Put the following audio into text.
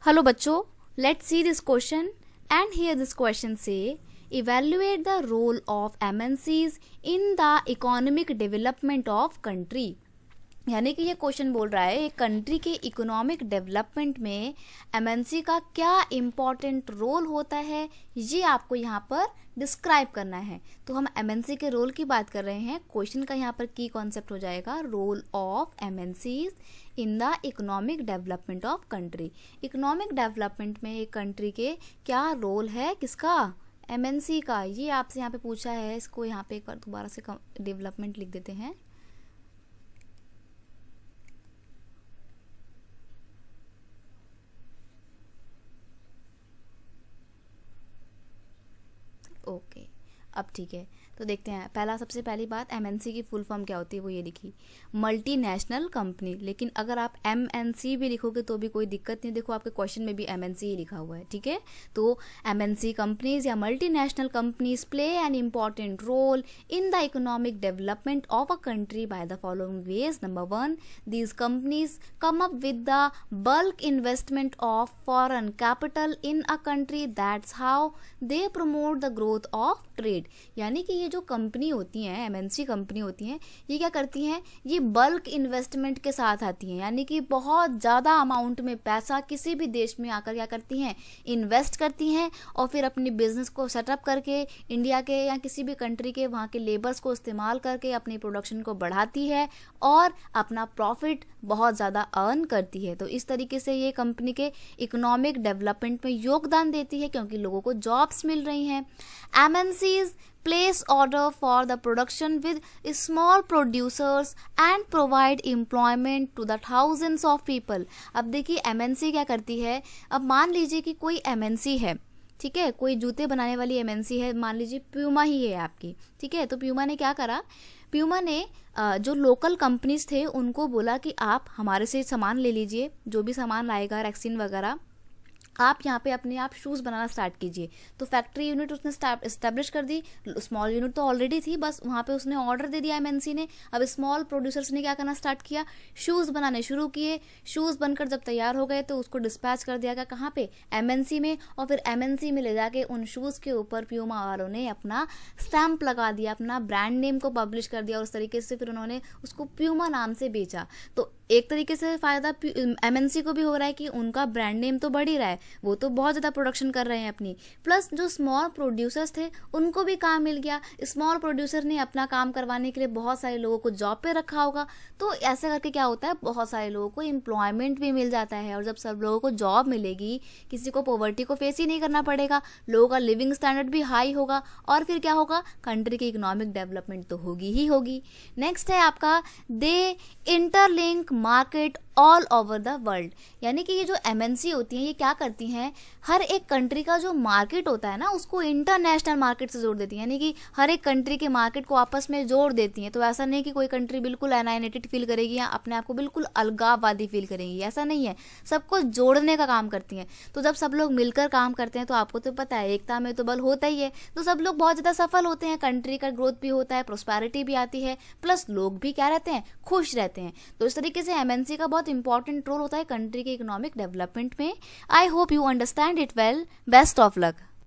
Hello बच्चों, let's see this question and here this question say evaluate the role of MNCs in the economic development of country। यानी कि ये question बोल रहा है एक कंट्री के इकोनॉमिक डेवलपमेंट में एमएनसी का क्या इम्पॉर्टेंट रोल होता है, ये आपको यहाँ पर डिस्क्राइब करना है। तो हम एमएनसी के रोल की बात कर रहे हैं। क्वेश्चन का यहाँ पर की कॉन्सेप्ट हो जाएगा role of MNCs in the economic development of country. Economic development में एक कंट्री के क्या रोल है, किसका, एमएनसी का। ये आपसे यहाँ पे पूछा है। इसको यहाँ पे एक बार दोबारा से डेवलपमेंट लिख देते हैं। ओके, अब ठीक है। तो देखते हैं, सबसे पहली बात, एमएनसी की फुल फॉर्म क्या होती है, वो ये लिखी, मल्टीनेशनल कंपनी। लेकिन अगर आप एमएनसी भी लिखोगे तो भी कोई दिक्कत नहीं। देखो आपके क्वेश्चन में भी एमएनसी ही लिखा हुआ है, ठीक है। तो एमएनसी कंपनीज या multinational companies play an important role in the economic development of a country by the following ways. Number 1, these companies come up with the bulk investment of foreign capital in a country, that's how they promote the growth of trade. यानी कि ये जो company होती हैं, MNC company होती हैं, ये क्या करती हैं, ये बल्क इन्वेस्टमेंट के साथ आती हैं। यानी कि बहुत ज़्यादा अमाउंट में पैसा किसी भी देश में आकर क्या करती हैं, इन्वेस्ट करती हैं और फिर अपनी बिजनेस को सेटअप करके इंडिया के या किसी भी कंट्री के वहाँ के लेबर्स को इस्तेमाल करके अपनी प्रोडक्शन को बढ़ाती है और अपना प्रॉफिट बहुत ज़्यादा अर्न करती है। तो इस तरीके से ये कंपनी के इकोनॉमिक डेवलपमेंट में योगदान देती है क्योंकि लोगों को जॉब्स मिल रही हैं। MNCs place order for the production with small producers and provide employment to the thousands of people। अब देखिए एमएनसी क्या करती है। अब मान लीजिए कि कोई एमएनसी है, ठीक है, कोई जूते बनाने वाली एमएनसी है, मान लीजिए प्यूमा ही है आपकी, ठीक है। तो प्यूमा ने क्या करा, प्यूमा ने जो लोकल कंपनीज थे उनको बोला कि आप हमारे से सामान ले लीजिए, जो भी सामान लाएगा रेक्सिन वगैरह, आप यहाँ पे अपने आप शूज़ बनाना स्टार्ट कीजिए। तो फैक्ट्री यूनिट उसने इस्टेब्लिश कर दी। स्मॉल यूनिट तो ऑलरेडी थी, बस वहाँ पे उसने ऑर्डर दे दिया एमएनसी ने। अब स्मॉल प्रोड्यूसर्स ने क्या करना स्टार्ट किया, शूज़ बनाने शुरू किए। शूज़ बनकर जब तैयार हो गए तो उसको डिस्पैच कर दिया गया कहाँ पे, एमएनसी में। और फिर एमएनसी में ले जाके उन शूज़ के ऊपर प्यूमा वालों ने अपना स्टैम्प लगा दिया, अपना ब्रांड नेम को पब्लिश कर दिया और उस तरीके से फिर उन्होंने उसको प्यूमा नाम से बेचा। तो एक तरीके से फ़ायदा एमएनसी को भी हो रहा है कि उनका ब्रांड नेम तो बढ़ ही रहा है, वो तो बहुत ज़्यादा प्रोडक्शन कर रहे हैं अपनी, प्लस जो स्मॉल प्रोड्यूसर्स थे उनको भी काम मिल गया। स्मॉल प्रोड्यूसर ने अपना काम करवाने के लिए बहुत सारे लोगों को जॉब पे रखा होगा। तो ऐसे करके क्या होता है, बहुत सारे लोगों को एम्प्लॉयमेंट भी मिल जाता है। और जब सब लोगों को जॉब मिलेगी, किसी को पॉवर्टी को फेस ही नहीं करना पड़ेगा, लोगों का लिविंग स्टैंडर्ड भी हाई होगा और फिर क्या होगा, कंट्री की इकोनॉमिक डेवलपमेंट तो होगी ही होगी। नेक्स्ट है आपका, the interlink market all over the world. यानी कि ये जो एमएनसी होती हैं ये क्या करती हैं, हर एक कंट्री का जो मार्केट होता है ना उसको इंटरनेशनल मार्केट से जोड़ देती हैं। यानी कि हर एक कंट्री के मार्केट को आपस में जोड़ देती हैं। तो ऐसा नहीं कि कोई कंट्री बिल्कुल एनाइनेटेड फील करेगी या अपने आप को बिल्कुल अलगाववादी फील करेगी, ऐसा नहीं है। सबको जोड़ने का काम करती हैं। तो जब सब लोग मिलकर काम करते हैं तो आपको तो पता है एकता में तो बल होता ही है। तो सब लोग बहुत ज़्यादा सफल होते हैं, कंट्री का ग्रोथ भी होता है, प्रोस्पेरिटी भी आती है, प्लस लोग भी क्या रहते हैं, खुश रहते हैं। तो इस तरीके से एमएनसी का बहुत इंपॉर्टेंट रोल होता है कंट्री के इकोनॉमिक डेवलपमेंट में। I hope you understand it well. Best of luck.